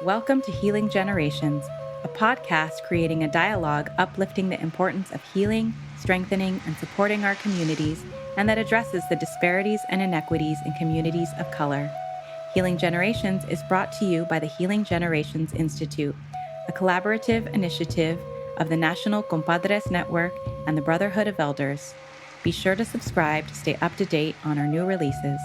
Welcome to Healing Generations, a podcast creating a dialogue uplifting the importance of healing, strengthening, and supporting our communities, and that addresses the disparities and inequities in communities of color. Healing Generations is brought to you by the Healing Generations Institute, a collaborative initiative of the National Compadres Network and the Brotherhood of Yelders. Be sure to subscribe to stay up to date on our new releases.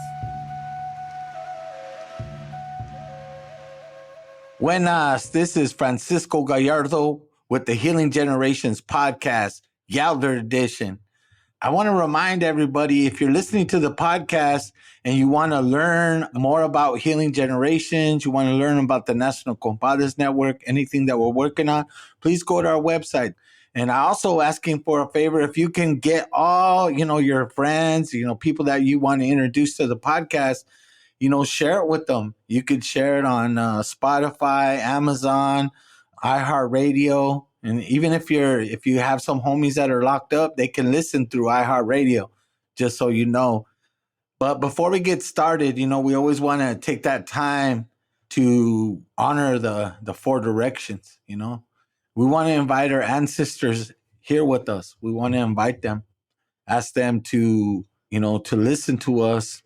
Buenas, this is Francisco Gallardo with the Healing Generations podcast, Yelder edition. I want to remind everybody, if you're listening to the podcast and you want to learn more about Healing Generations, you want to learn about the National Compadres Network, anything that we're working on, please go to our website. And I also asking for a favor, if you can get all, your friends, people that you want to introduce to the podcast, share it with them. You could share it on Spotify, Amazon, iHeartRadio. And even if you have some homies that are locked up, they can listen through iHeartRadio, just so you know. But before we get started, we always want to take that time to honor the four directions, We want to invite our ancestors here with us. We want to invite them, ask them to listen to us.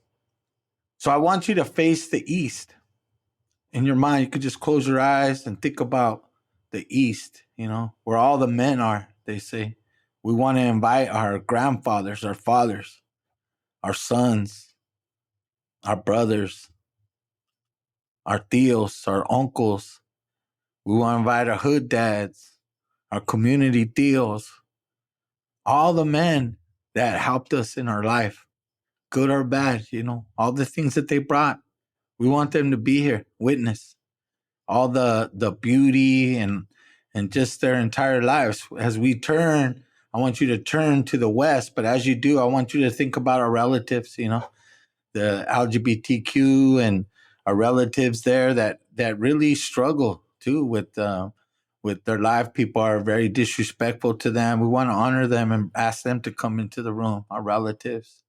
So I want you to face the east. In your mind, you could just close your eyes and think about the east, where all the men are, they say. We want to invite our grandfathers, our fathers, our sons, our brothers, our tios, our uncles. We want to invite our hood dads, our community tios, all the men that helped us in our life, good or bad, all the things that they brought. We want them to be here, witness all the beauty and just their entire lives. As we turn, I want you to turn to the west, but as you do, I want you to think about our relatives, the LGBTQ and our relatives there that really struggle too with their life. People are very disrespectful to them. We want to honor them and ask them to come into the room, our relatives.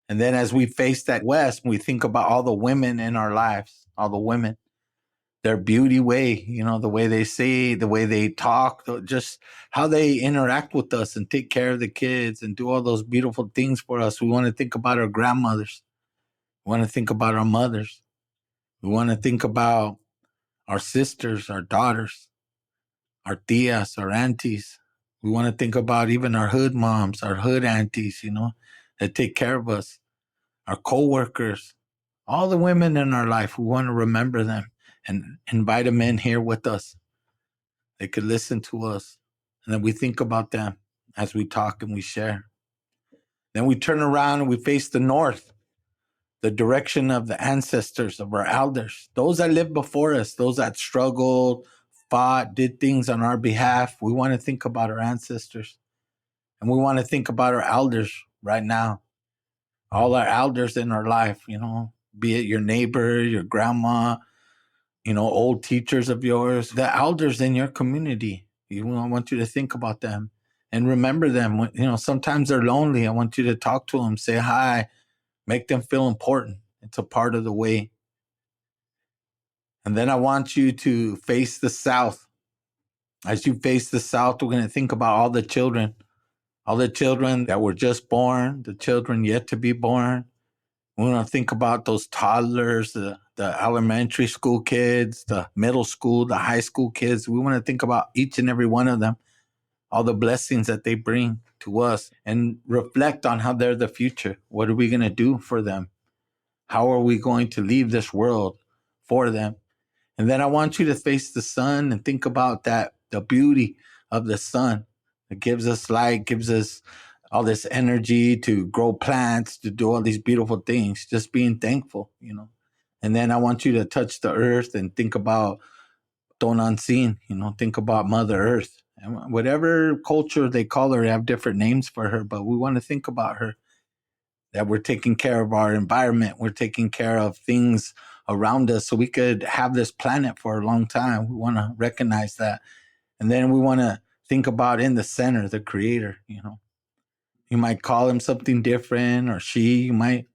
And then as we face that west, we think about all the women in our lives, all the women, their beauty way, the way they say, the way they talk, just how they interact with us and take care of the kids and do all those beautiful things for us. We want to think about our grandmothers. We want to think about our mothers. We want to think about our sisters, our daughters, our tias, our aunties. We want to think about even our hood moms, our hood aunties, that take care of us, our coworkers, all the women in our life. We want to remember them and invite them in here with us. They could listen to us. And then we think about them as we talk and we share. Then we turn around and we face the north, the direction of the ancestors, of our elders, those that lived before us, those that struggled, fought, did things on our behalf. We want to think about our ancestors. And we want to think about our elders right now. All our elders in our life, be it your neighbor, your grandma, old teachers of yours, the elders in your community. I want you to think about them and remember them. Sometimes they're lonely. I want you to talk to them, say hi, make them feel important. It's a part of the way. And then I want you to face the south. As you face the south, we're going to think about all the children that were just born, the children yet to be born. We want to think about those toddlers, the elementary school kids, the middle school, the high school kids. We want to think about each and every one of them, all the blessings that they bring to us, and reflect on how they're the future. What are we going to do for them? How are we going to leave this world for them? And then I want you to face the sun and think about the beauty of the sun. It gives us light, gives us all this energy to grow plants, to do all these beautiful things, just being thankful, And then I want you to touch the earth and think about Tonantzin, think about Mother Earth. And whatever culture they call her, they have different names for her, but we want to think about her, that we're taking care of our environment. We're taking care of things around us so we could have this planet for a long time. We want to recognize that. And then we want to think about in the center, the creator, You might call him something different, or she,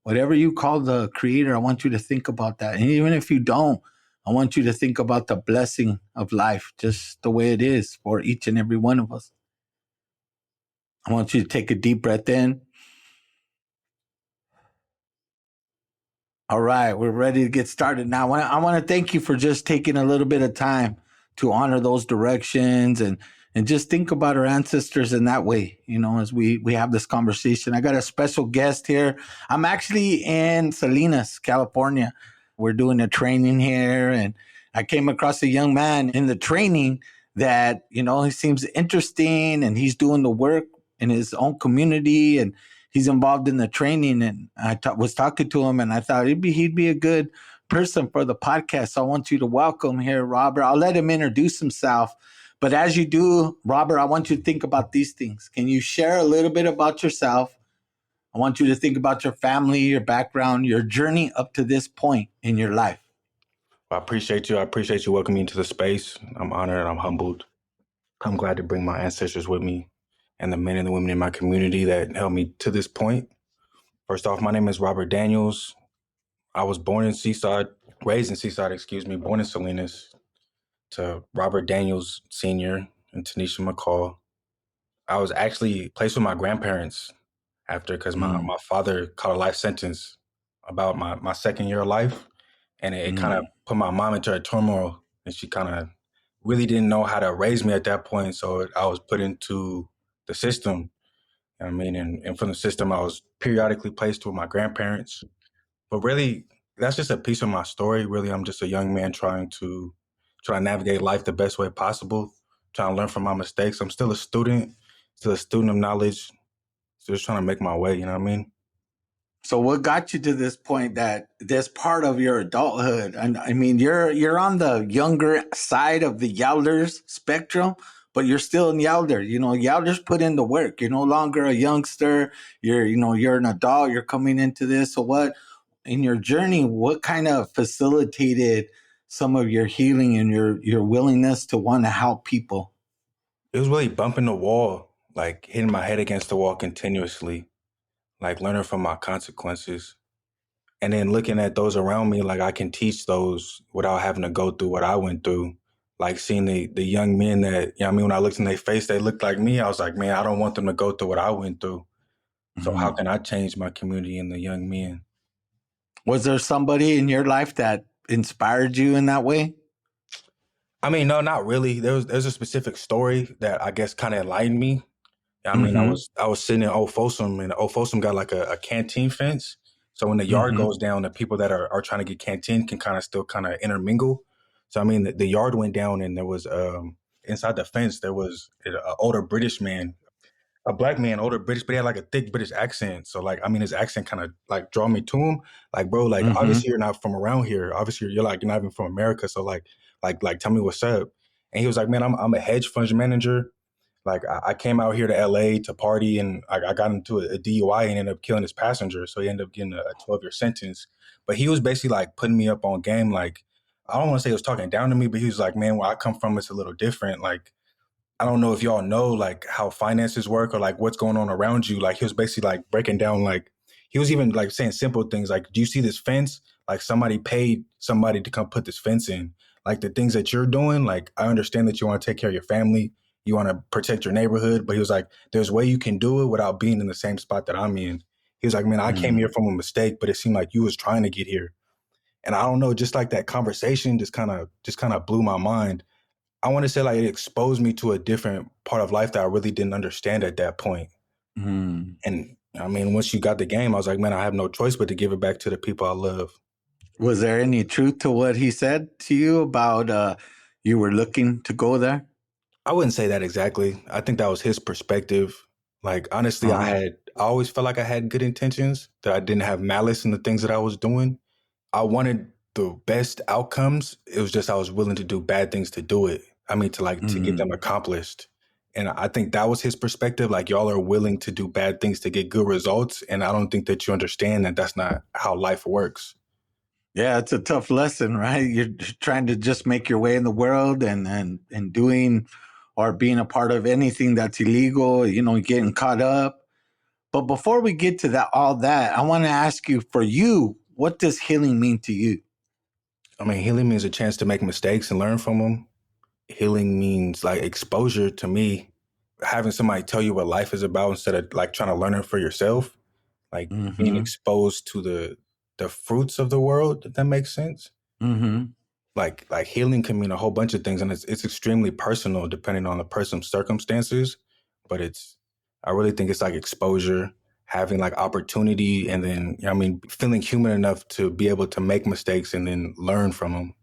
whatever you call the creator, I want you to think about that. And even if you don't, I want you to think about the blessing of life, just the way it is for each and every one of us. I want you to take a deep breath in. All right, we're ready to get started now. I want to thank you for just taking a little bit of time to honor those directions and just think about our ancestors in that way, as we have this conversation. I got a special guest here. I'm actually in Salinas, California. We're doing a training here, and I came across a young man in the training that, he seems interesting, and he's doing the work in his own community, and he's involved in the training. And I was talking to him, and I thought he'd be a good person for the podcast. So I want you to welcome here, Robert. I'll let him introduce himself. But as you do, Robert, I want you to think about these things. Can you share a little bit about yourself? I want you to think about your family, your background, your journey up to this point in your life. I appreciate you. I appreciate you welcoming me to the space. I'm honored. I'm humbled. I'm glad to bring my ancestors with me and the men and the women in my community that helped me to this point. First off, my name is Robert Daniels. I was born in Seaside, raised in Seaside, born in Salinas to Robert Daniels Sr. and Tanisha McCall. I was actually placed with my grandparents because my father caught a life sentence about my second year of life. And it kind of put my mom into a turmoil, and she kind of really didn't know how to raise me at that point. So I was put into the system. And from the system, I was periodically placed with my grandparents. But really, that's just a piece of my story. Really, I'm just a young man trying to navigate life the best way possible, trying to learn from my mistakes. I'm still a student of knowledge, so just trying to make my way, you know what I mean? So what got you to this point that this part of your adulthood, and I mean, you're on the younger side of the Yelders spectrum, but you're still in Yelder. Yelders put in the work. You're no longer a youngster. You're an adult. You're coming into this. So what, in your journey, what kind of facilitated some of your healing and your willingness to want to help people? It was really bumping the wall, like hitting my head against the wall continuously, like learning from my consequences. And then looking at those around me, like I can teach those without having to go through what I went through. Like seeing the young men that, when I looked in their face, they looked like me. I was like, man, I don't want them to go through what I went through. So how can I change my community and the young men? Was there somebody in your life that inspired you in that way? I mean, no, not really. There's a specific story that I guess kind of enlightened me. I mean, I was sitting in Old Folsom, and Old Folsom got like a canteen fence. So when the yard goes down, the people that are trying to get canteen can kind of still kind of intermingle. So I mean, the yard went down, and there was inside the fence there was an older British man, a black man, older British, but he had like a thick British accent. So like, I mean, his accent kind of like draw me to him. Like, bro, like obviously you're not from around here. Obviously you're like you're not even from America. So like tell me what's up. And he was like, man, I'm a hedge fund manager. Like I came out here to LA to party, and I got into a DUI and ended up killing his passenger. So he ended up getting a 12-year sentence. But he was basically like putting me up on game. Like, I don't want to say he was talking down to me, but he was like, man, where I come from, it's a little different. Like, I don't know if y'all know like how finances work or like what's going on around you. Like he was basically like breaking down, like he was even like saying simple things like, do you see this fence? Like somebody paid somebody to come put this fence in. Like the things that you're doing, like I understand that you want to take care of your family, you want to protect your neighborhood, but he was like, there's a way you can do it without being in the same spot that I'm in. He was like, man, I came here from a mistake, but it seemed like you was trying to get here. And I don't know, just like that conversation just kind of blew my mind. I want to say like it exposed me to a different part of life that I really didn't understand at that point. And I mean, once you got the game, I was like, man, I have no choice but to give it back to the people I love. Was there any truth to what he said to you about you were looking to go there? I wouldn't say that exactly. I think that was his perspective. Like, honestly, I always felt like I had good intentions, that I didn't have malice in the things that I was doing. I wanted the best outcomes. It was just I was willing to do bad things to do it. I mean, to get them accomplished. And I think that was his perspective. Like, y'all are willing to do bad things to get good results. And I don't think that you understand that that's not how life works. Yeah, it's a tough lesson, right? You're trying to just make your way in the world and doing or being a part of anything that's illegal, getting caught up. But before we get to all that, I want to ask you, for you, what does healing mean to you? I mean, healing means a chance to make mistakes and learn from them. Healing means like exposure to me, having somebody tell you what life is about instead of like trying to learn it for yourself, like being Mm-hmm. exposed to the fruits of the world, if that makes sense. Mm-hmm. Like healing can mean a whole bunch of things, and it's extremely personal depending on the person's circumstances. But I really think it's like exposure, having like opportunity, and then I mean feeling human enough to be able to make mistakes and then learn from them.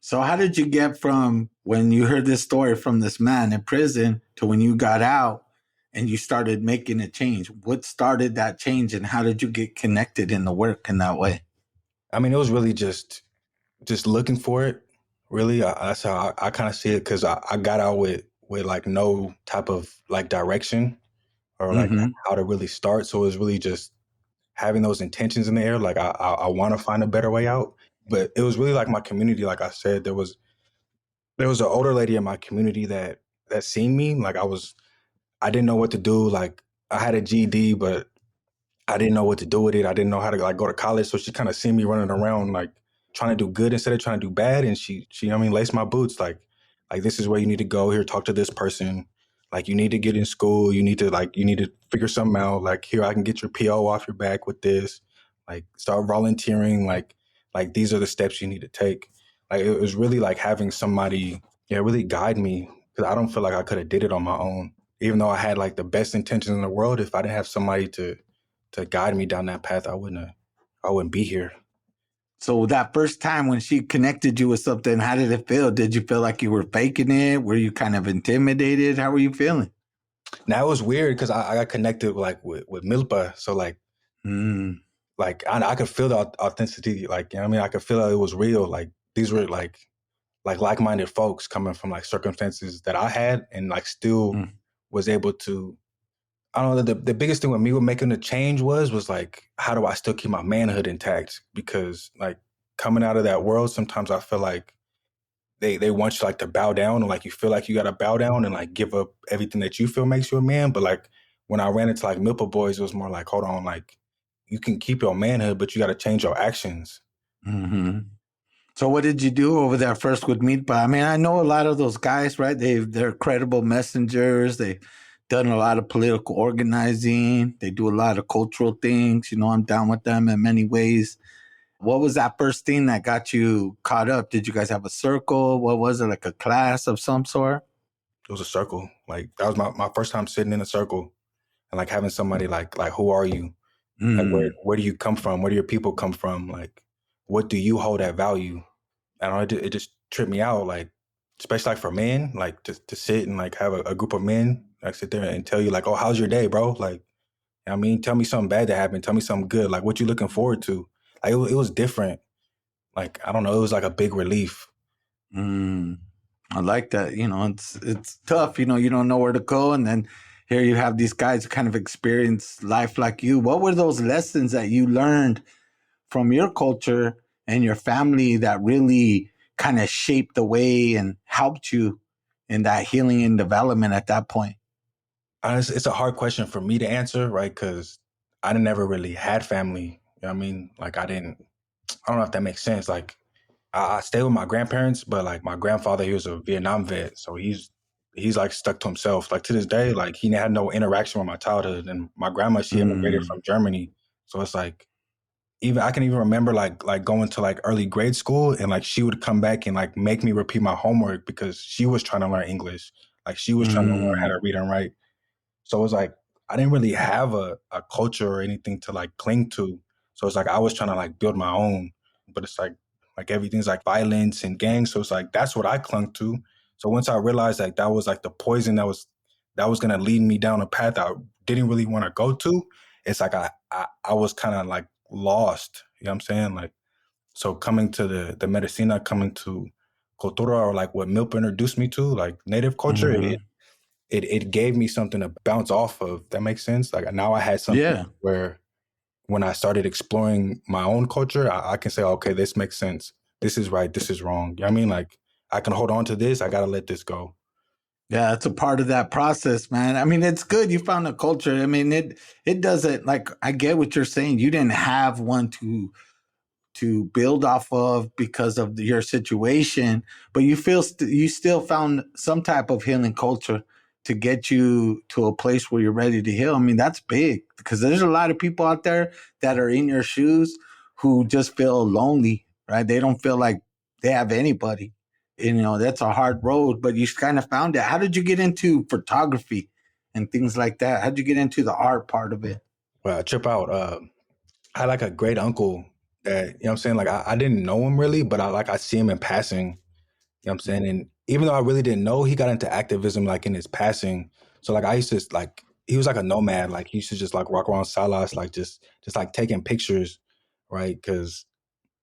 So how did you get from when you heard this story from this man in prison to when you got out and you started making a change? What started that change and how did you get connected in the work in that way? I mean, it was really just looking for it. Really, that's how I kind of see it because I got out with like no type of like direction or like Mm-hmm. how to really start. So it was really just having those intentions in the air. Like I want to find a better way out. But it was really like my community. Like I said, there was an older lady in my community that seen me. Like I didn't know what to do. Like I had a GED, but I didn't know what to do with it. I didn't know how to like go to college. So she kind of seen me running around like trying to do good instead of trying to do bad. And she, I mean, laced my boots like this is where you need to go here, talk to this person. Like you need to get in school. You need to figure something out. Like here, I can get your PO off your back with this. Like start volunteering. Like these are the steps you need to take. Like it was really like having somebody, yeah, really guide me because I don't feel like I could have did it on my own. Even though I had like the best intentions in the world, if I didn't have somebody to guide me down that path, I wouldn't be here. So that first time when she connected you with something, how did it feel? Did you feel like you were faking it? Were you kind of intimidated? How were you feeling? Now it was weird because I got connected like with Milpa, so Mm, like I could feel the authenticity, like you know what I mean. I could feel that it was real. Like these were like minded folks coming from like circumstances that I had, and like still mm, was able to. I don't know. The biggest thing with me with making the change was like, how do I still keep my manhood intact? Because like coming out of that world, sometimes I feel like they want you like to bow down, or like you feel like you got to bow down and like give up everything that you feel makes you a man. But like when I ran into like Milpa Boys, it was more like, hold on, like you can keep your manhood, but you got to change your actions. mm-hmm. So what did you do over there first with Meatball? I mean, I know a lot of those guys, right? They're credible messengers. They've done a lot of political organizing. They do a lot of cultural things. You know, I'm down with them in many ways. What was that first thing that got you caught up? Did you guys have a circle? What was it, like a class of some sort? It was a circle. Like that was my first time sitting in a circle and like having somebody like who are you? Like Mm, where do you come from? Where do your people come from? Like what do you hold at value? I don't know. It just tripped me out. Like especially like for men, like to sit and like have a group of men like sit there and tell you like, oh, how's your day, bro? Like I mean, tell me something bad that happened. Tell me something good. Like what you looking forward to? Like it was different. Like I don't know. It was like a big relief. mm. I like that. You know, it's tough. You know, you don't know where to go, and then here you have these guys who kind of experience life like you. What were those lessons that you learned from your culture and your family that really kind of shaped the way and helped you in that healing and development at that point? It's a hard question for me to answer, right? Because I never really had family. You know what I mean? Like I didn't. I don't know if that makes sense. Like I stayed with my grandparents, but like my grandfather, he was a Vietnam vet, so he's like stuck to himself. Like to this day, like he had no interaction with my childhood. And my grandma, she immigrated Mm, from Germany, so it's like even I can even remember like going to like early grade school, and like she would come back and like make me repeat my homework because she was trying to learn English. Like she was trying to learn how mm, to read and write. So it's like I didn't really have a culture or anything to like cling to. So it's like I was trying to like build my own, but it's like everything's like violence and gangs. So it's like that's what I clung to. So once I realized like that was like the poison that was gonna lead me down a path I didn't really want to go to, it's like I was kind of like lost. You know what I'm saying? Like so coming to the medicina, coming to cultura or like what Milpa introduced me to, like native culture, mhm. it gave me something to bounce off of. That makes sense. Like now I had something Yeah. where when I started exploring my own culture, I can say, okay, this makes sense. This is right. This is wrong. You know what I mean? Like I can hold on to this. I gotta let this go. Yeah, it's a part of that process, man. I mean, it's good you found a culture. I mean, it doesn't, like, I get what you're saying. You didn't have one to build off of because of your situation, but you feel you still found some type of healing culture to get you to a place where you're ready to heal. I mean, that's big because there's a lot of people out there that are in your shoes who just feel lonely, right? They don't feel like they have anybody. You know, that's a hard road, but you kind of found it. How did you get into photography and things like that? How did you get into the art part of it? Well, I trip out. I had like a great uncle that, you know what I'm saying? Like I didn't know him really, but I see him in passing, you know what I'm saying? And even though I really didn't know, he got into activism like in his passing. So like I used to like, he was like a nomad. Like he used to just like walk around Salas, like just like taking pictures, right? Because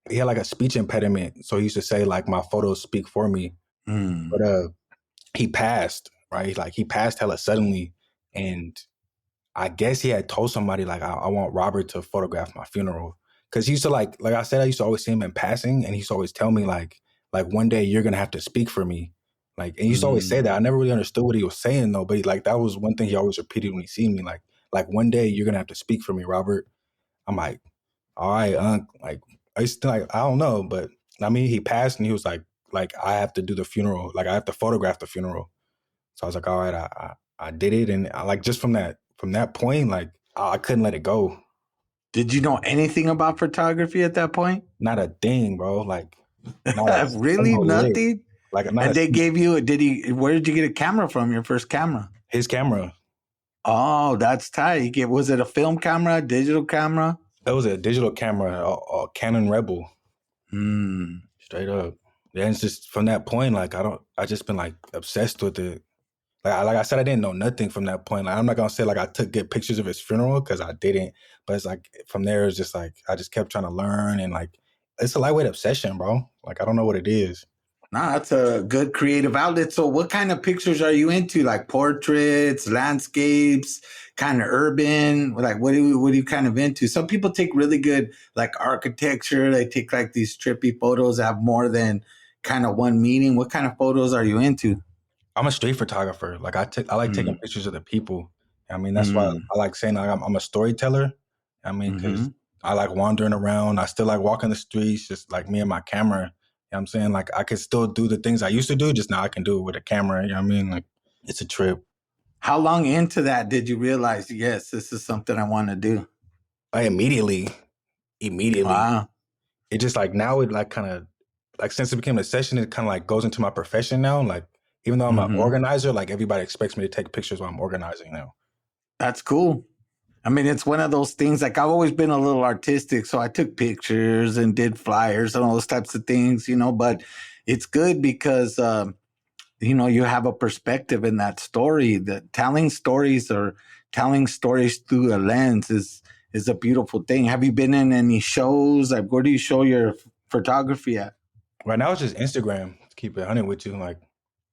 he had like a speech impediment. So he used to say like my photos speak for me. Mm. But he passed, right? Like he passed hella suddenly. And I guess he had told somebody like I want Robert to photograph my funeral because he used to like I said, I used to always see him in passing, and he used to always tell me like one day you're gonna have to speak for me, like, and he used to always say Mm. that. I never really understood what he was saying though, but like that was one thing he always repeated when he seen me, like one day you're gonna have to speak for me, Robert. I'm like, all right, like I used to like I don't know, but I mean he passed and he was like I have to do the funeral, like I have to photograph the funeral. So I was like, all right, I did it, and I, like just from that point, like I couldn't let it go. Did you know anything about photography at that point? Not a thing, bro. Like not a Really? single lick. Nothing? Like not And a they gave you, where did you get a camera from, your first camera? his camera. Oh, that's tight. Was it a film camera, digital camera? That was a digital camera, a Canon Rebel, Hmm. straight up. Yeah, and it's just from that point, like I just been like obsessed with it. Like I said, I didn't know nothing from that point. Like I'm not gonna say like I took good pictures of his funeral because I didn't, but it's like from there it's just like I just kept trying to learn and like it's a lightweight obsession, bro. Like I don't know what it is. Nah, that's a good creative outlet. So what kind of pictures are you into? Like portraits, landscapes, kind of urban? Like what are you kind of into? Some people take really good like architecture. They take like these trippy photos that have more than kind of one meaning. What kind of photos are you into? I'm a street photographer. Like I like taking Mm. pictures of the people. I mean, that's why Mm. I like saying like, I'm a storyteller. I mean, because Mm-hmm. I like wandering around. I still like walking the streets, just like me and my camera. You know what I'm saying? Like I can still do the things I used to do, just now I can do it with a camera. You know what I mean? Like it's a trip. How long into that did you realize, yes, this is something I want to do? I immediately. Wow. It just like now it like kind of like since it became a session, it kind of like goes into my profession now. Like even though I'm an Mm-hmm. organizer, like everybody expects me to take pictures while I'm organizing now. That's cool. I mean, it's one of those things. Like I've always been a little artistic, so I took pictures and did flyers and all those types of things, you know. But it's good because you know you have a perspective in that story. That telling stories or telling stories through a lens is a beautiful thing. Have you been in any shows? Like, where do you show your photography at? Right now it's just Instagram. To keep it 100 with you, like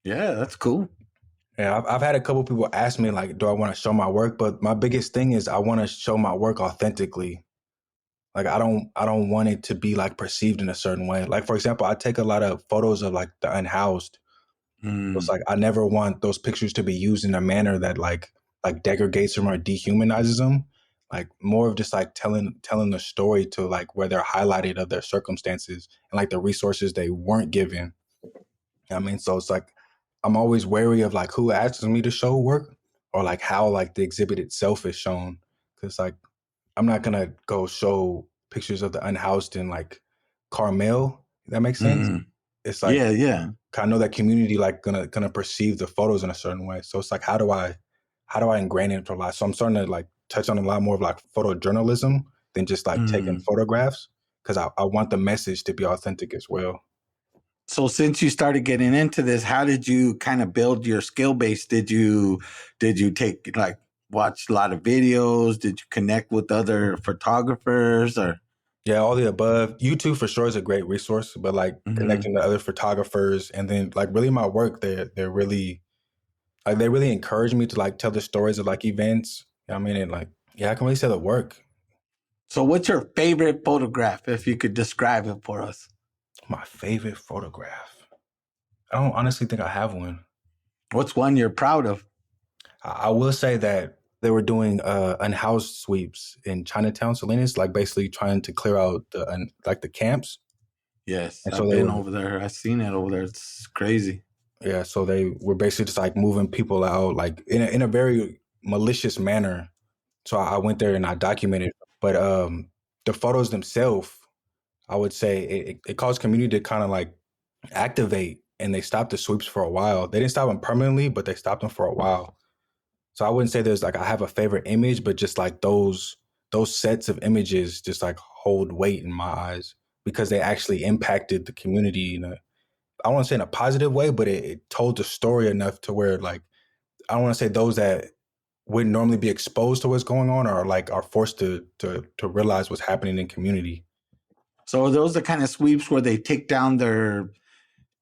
Yeah, that's cool. yeah, I've had a couple people ask me like, do I want to show my work? But my biggest thing is I want to show my work authentically. Like I don't want it to be like perceived in a certain way. Like for example, I take a lot of photos of like the unhoused. It's Mm. like I never want those pictures to be used in a manner that like degrades them or dehumanizes them. Like more of just like telling the story to like where they're highlighted of their circumstances and like the resources they weren't given. I mean, so it's like I'm always wary of like who asks me to show work or like how like the exhibit itself is shown. Cause like I'm not gonna go show pictures of the unhoused in like Carmel. If that makes sense. Mm. It's like Yeah, yeah. I know that community like gonna perceive the photos in a certain way. So it's like how do I ingrain it into life? So I'm starting to like touch on a lot more of like photojournalism than just like taking Mm. photographs because I want the message to be authentic as well. So since you started getting into this, how did you kind of build your skill base? Did you take like watch a lot of videos? Did you connect with other photographers or Yeah, all the above. YouTube for sure is a great resource, but like Mhm. connecting to other photographers and then like really my work, they're really like they really encourage me to like tell the stories of like events. You know what I mean? And like yeah, I can really say the work. So what's your favorite photograph if you could describe it for us? My favorite photograph. I don't honestly think I have one. What's one you're proud of? I will say that They were doing unhoused sweeps in Chinatown, Salinas, like basically trying to clear out the camps. Yes, And so I've they been were, over there. I've seen it over there. It's crazy. yeah, so they were basically just like moving people out, like in a very malicious manner. So I went there and I documented, but the photos themselves, I would say it caused community to kind of like activate, and they stopped the sweeps for a while. They didn't stop them permanently, but they stopped them for a while. So I wouldn't say there's like I have a favorite image, but just like those sets of images just like hold weight in my eyes because they actually impacted the community in a, I don't want to say in a positive way, but it told the story enough to where like I don't want to say those that wouldn't normally be exposed to what's going on or like are forced to realize what's happening in community. So are those the kind of sweeps where they take down their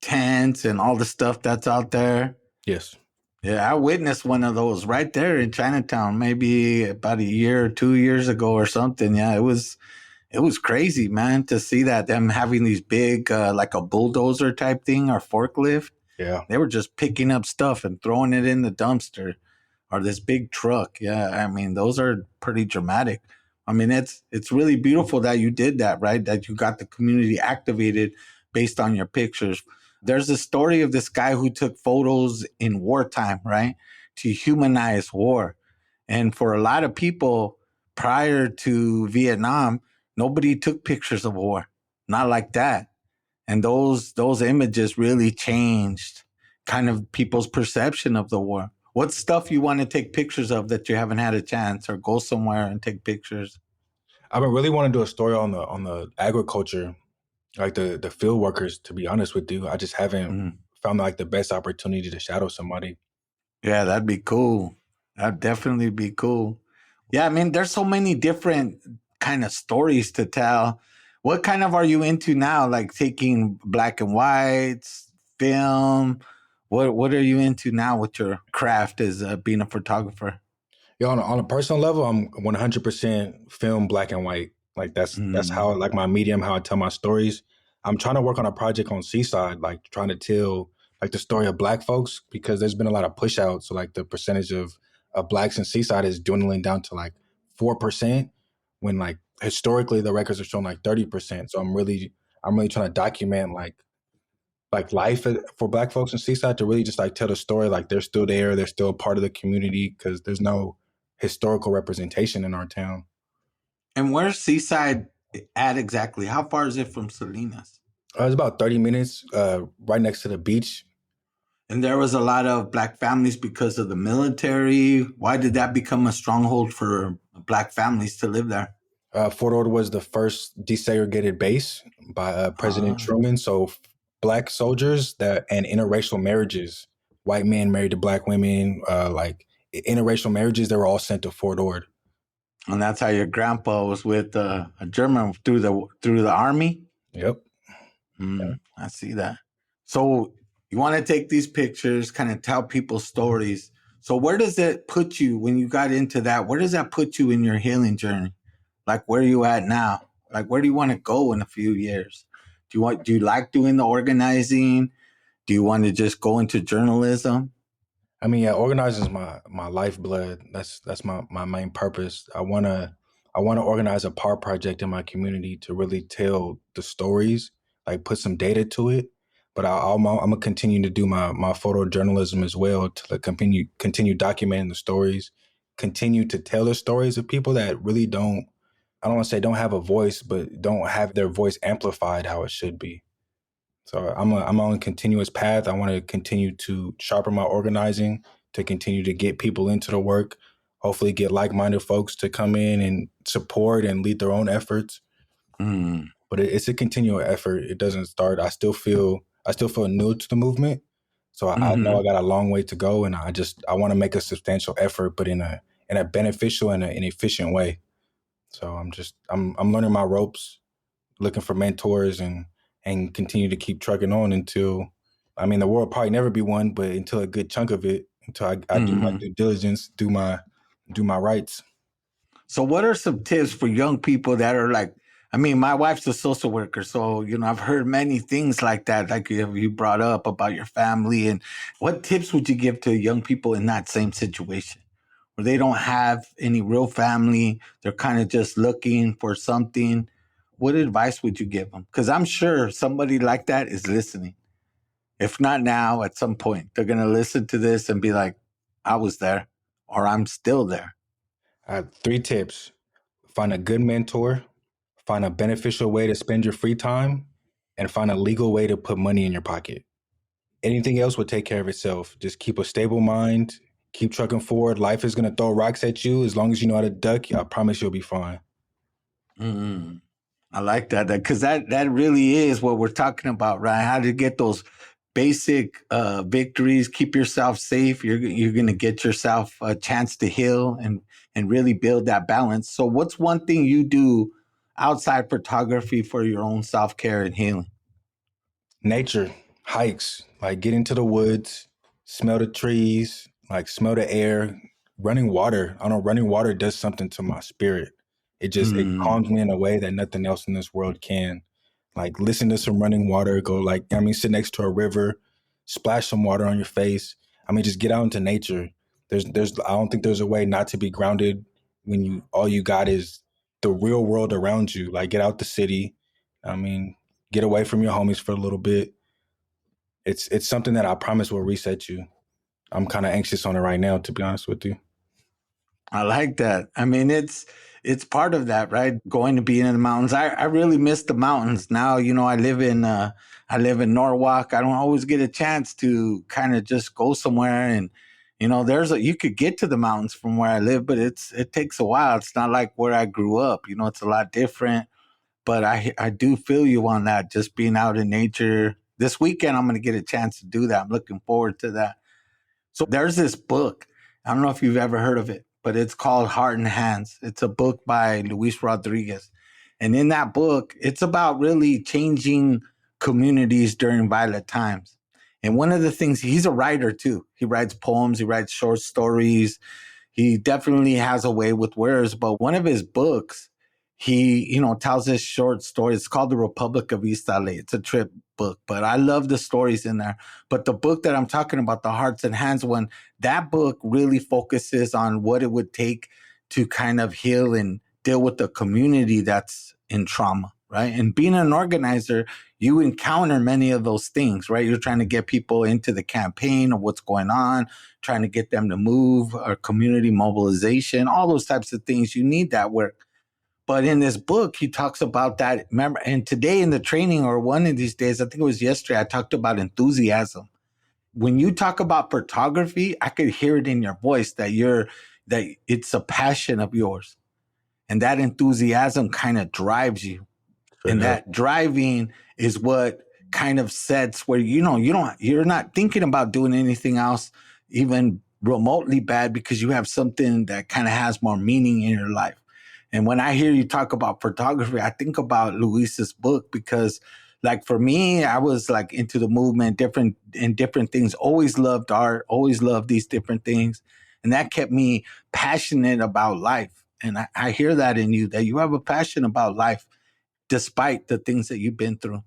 tents and all the stuff that's out there? Yes. Yeah, I witnessed one of those right there in Chinatown, maybe about a year or 2 years ago or something. Yeah, it was crazy, man, to see that them having these big, like a bulldozer type thing or forklift. Yeah. They were just picking up stuff and throwing it in the dumpster or this big truck. Yeah, I mean, those are pretty dramatic. I mean, it's really beautiful that you did that, right? That you got the community activated based on your pictures. There's a story of this guy who took photos in wartime, right? To humanize war. And for a lot of people prior to Vietnam, nobody took pictures of war. Not like that. And those images really changed kind of people's perception of the war. What stuff you want to take pictures of that you haven't had a chance, or go somewhere and take pictures? I've been really want to do a story on the agriculture, like the field workers, to be honest with you. I just haven't Mm. found like the best opportunity to shadow somebody. Yeah, that'd be cool. That'd definitely be cool. Yeah, I mean, there's so many different kind of stories to tell. What kind of are you into now? Like taking black and whites, film. What are you into now with your craft as being a photographer? Yeah, on a personal level, I'm 100% film black and white. Like that's how Mm. like my medium, how I tell my stories. I'm trying to work on a project on Seaside, like trying to tell like the story of Black folks because there's been a lot of push out. So like the percentage of blacks in Seaside is dwindling down to like 4% when like historically the records are showing like 30%. So I'm really trying to document like life for black folks in Seaside to really just like tell the story like they're still there, they're still a part of the community because there's no historical representation in our town. And where's Seaside at exactly? How far is it from Salinas? It's about 30 minutes, right next to the beach. And there was a lot of black families because of the military. Why did that become a stronghold for black families to live there? Fort Ord was the first desegregated base by President Ah, Truman. So black soldiers that and interracial marriages, white men married to black women, like interracial marriages, they were all sent to Fort Ord. and that's how your grandpa was with a German through the army. Yep. I see that. So you want to take these pictures, kind of tell people stories. So where does it put you when you got into that? Where does that put you in your healing journey? Like where are you at now? Like where do you want to go in a few years? Do you like doing the organizing? Do you want to just go into journalism? I mean, yeah, organizing is my lifeblood. That's my main purpose. I wanna organize a power project in my community to really tell the stories, like put some data to it. But I'm gonna continue to do my photojournalism as well to like continue documenting the stories, continue to tell the stories of people that really don't. I don't want to say don't have a voice, but don't have their voice amplified how it should be. So I'm on a continuous path. I want to continue to sharpen my organizing, to continue to get people into the work, hopefully get like-minded folks to come in and support and lead their own efforts. Mm. But it's a continual effort. It doesn't start. I still feel new to the movement. So I know I Hmm. got a long way to go, and I want to make a substantial effort, but in a beneficial and an efficient way. So I'm learning my ropes, looking for mentors and continue to keep trucking on until I mean the world probably never be one, but until a good chunk of it, until I do my Hmm. due diligence, do my rights. So, what are some tips for young people that are like, I mean, my wife's a social worker, so, I've heard many things like that, like you brought up about your family. And what tips would you give to young people in that same situation or they don't have any real family, they're kind of just looking for something, what advice would you give them? Because I'm sure somebody like that is listening. If not now, at some point, they're going to listen to this and be like, I was there, or I'm still there. I have 3 tips. Find a good mentor, find a beneficial way to spend your free time, and find a legal way to put money in your pocket. Anything else will take care of itself. Just keep a stable mind, keep trucking forward. Life is going to throw rocks at you. As long as you know how to duck, I promise you'll be fine. Mm-hmm. I like that because that really is what we're talking about, right? How to get those basic victories, keep yourself safe. You're going to get yourself a chance to heal and really build that balance. So, what's one thing you do outside photography for your own self care and healing? Nature, hikes, like get into the woods, smell the trees, like smell the air. Running water, I don't know, running water does something to my spirit. It calms me in a way that nothing else in this world can. Like listen to some running water, go sit next to a river, splash some water on your face. Just get out into nature. I don't think there's a way not to be grounded when all you got is the real world around you. Like get out the city. Get away from your homies for a little bit. It's something that I promise will reset you. I'm kind of anxious on it right now, to be honest with you. I like that. It's part of that, right? Going to be in the mountains. I really miss the mountains. Now, I live in Norwalk. I don't always get a chance to kind of just go somewhere and you could get to the mountains from where I live, but it takes a while. It's not like where I grew up. It's a lot different. But I do feel you on that, just being out in nature. This weekend I'm going to get a chance to do that. I'm looking forward to that. So there's this book. I don't know if you've ever heard of it, but it's called Heart and Hands. It's a book by Luis Rodriguez. And in that book, it's about really changing communities during violent times. And one of the things, he's a writer too. He writes poems, he writes short stories. He definitely has a way with words, but one of his books, he, tells this short story. It's called The Republic of East LA. It's a trip book, but I love the stories in there. But the book that I'm talking about, the Hearts and Hands one, that book really focuses on what it would take to kind of heal and deal with the community that's in trauma, right? And being an organizer, you encounter many of those things, right? You're trying to get people into the campaign of what's going on, trying to get them to move, or community mobilization, all those types of things. You need that work. But in this book, he talks about that. Remember, and today in the training, or one of these days, I think it was yesterday, I talked about enthusiasm. When you talk about photography, I could hear it in your voice that it's a passion of yours. And that enthusiasm kind of drives you. And that driving is what kind of sets where, you're not thinking about doing anything else, even remotely bad, because you have something that kind of has more meaning in your life. And when I hear you talk about photography, I think about Luis's book, because like for me, I was like into the movement, different things, always loved art, always loved these different things. And that kept me passionate about life. And I hear that in you, that you have a passion about life, despite the things that you've been through.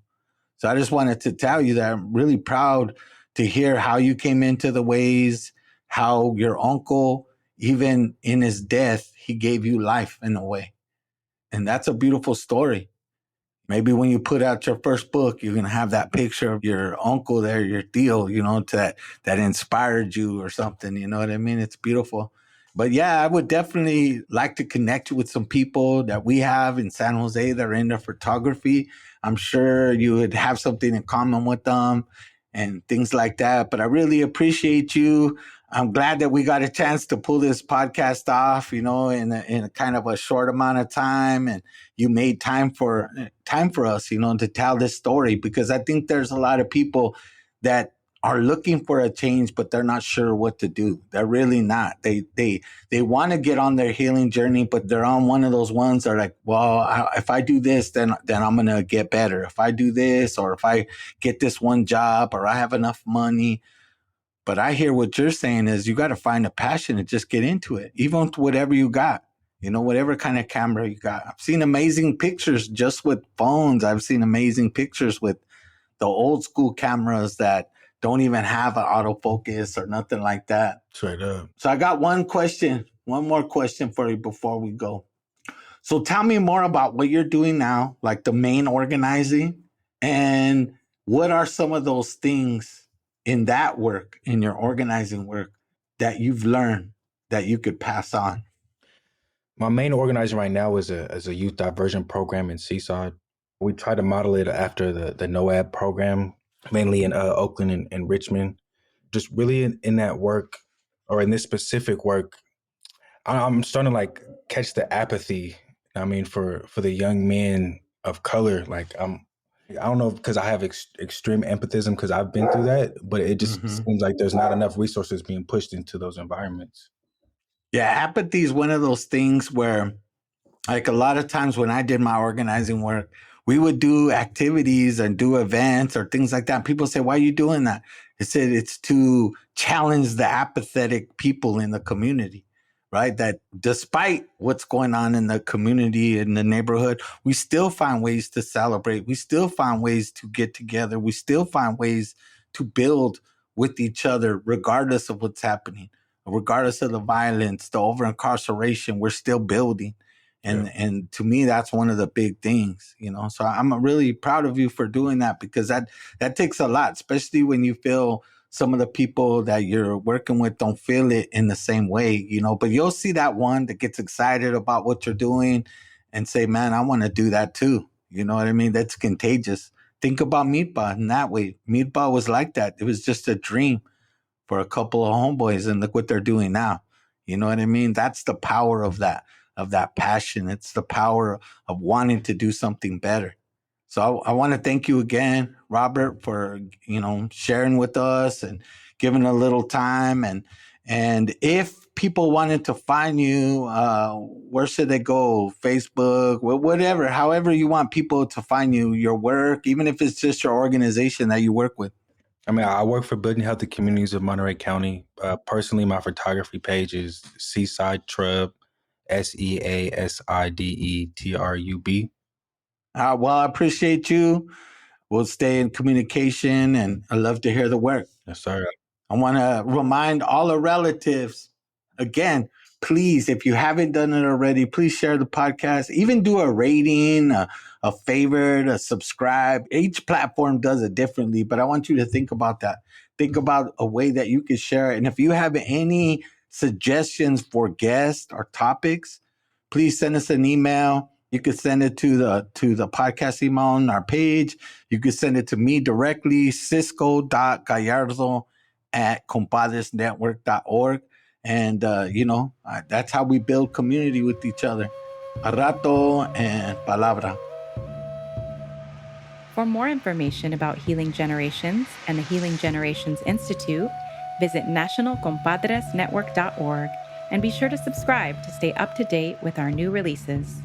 So I just wanted to tell you that I'm really proud to hear how you came into the ways, how your uncle, even in his death, he gave you life in a way. And that's a beautiful story. Maybe when you put out your first book, you're going to have that picture of your uncle there, your tío, that inspired you or something. You know what I mean? It's beautiful. But yeah, I would definitely like to connect you with some people that we have in San Jose that are into photography. I'm sure you would have something in common with them and things like that. But I really appreciate you. I'm glad that we got a chance to pull this podcast off, in a kind of a short amount of time. And you made time for us, to tell this story, because I think there's a lot of people that are looking for a change, but they're not sure what to do. They're really not. They want to get on their healing journey, but they're on one of those ones that are like, well, if I do this, then I'm going to get better. If I do this, or if I get this one job, or I have enough money. But I hear what you're saying is you got to find a passion and just get into it, even with whatever you got, whatever kind of camera you got. I've seen amazing pictures just with phones. I've seen amazing pictures with the old school cameras that don't even have an autofocus or nothing like that. Straight up. So I got one question One more question for you before we go. So tell me more about what you're doing now, like the main organizing, and what are some of those things in that work, in your organizing work, that you've learned that you could pass on? My main organizing right now is a youth diversion program in Seaside. We try to model it after the NOAB program, mainly in Oakland and Richmond. Just really in that work, or in this specific work, I'm starting to like catch the apathy. I mean, for the young men of color, I don't know, because I have extreme empathism because I've been through that, but it just seems like there's not enough resources being pushed into those environments. Yeah, apathy is one of those things where, like, a lot of times when I did my organizing work, we would do activities and do events or things like that. People say, "Why are you doing that?" I said, "It's to challenge the apathetic people in the community, right? That despite what's going on in the community, in the neighborhood, we still find ways to celebrate. We still find ways to get together. We still find ways to build with each other, regardless of what's happening, regardless of the violence, the over incarceration. We're still building." And to me, that's one of the big things, you know. So I'm really proud of you for doing that, because that takes a lot, especially when you feel some of the people that you're working with don't feel it in the same way, you know. But you'll see that one that gets excited about what you're doing and say, "Man, I want to do that too." You know what I mean? That's contagious. Think about Meatball in that way. Meatball was like that. It was just a dream for a couple of homeboys, and look what they're doing now. You know what I mean? That's the power of that passion. It's the power of wanting to do something better. So I want to thank you again, Robert, for, you know, sharing with us and giving a little time. And if people wanted to find you, where should they go? Facebook, whatever, however you want people to find you, your work, even if it's just your organization that you work with. I mean, I work for Building Healthy Communities of Monterey County. Personally, my photography page is Seaside Trub, SEASIDETRUB. Well, I appreciate you. We'll stay in communication, and I love to hear the work. Yes, sir. I want to remind all the relatives again, please, if you haven't done it already, please share the podcast. Even do a rating, a favorite, a subscribe. Each platform does it differently, but I want you to think about that. Think about a way that you can share it. And if you have any suggestions for guests or topics, please send us an email. You could send it to the podcast email on our page. You could send it to me directly, cisco.gallardo@compadresnetwork.org. And, that's how we build community with each other. A rato and palabra. For more information about Healing Generations and the Healing Generations Institute, visit nationalcompadresnetwork.org and be sure to subscribe to stay up to date with our new releases.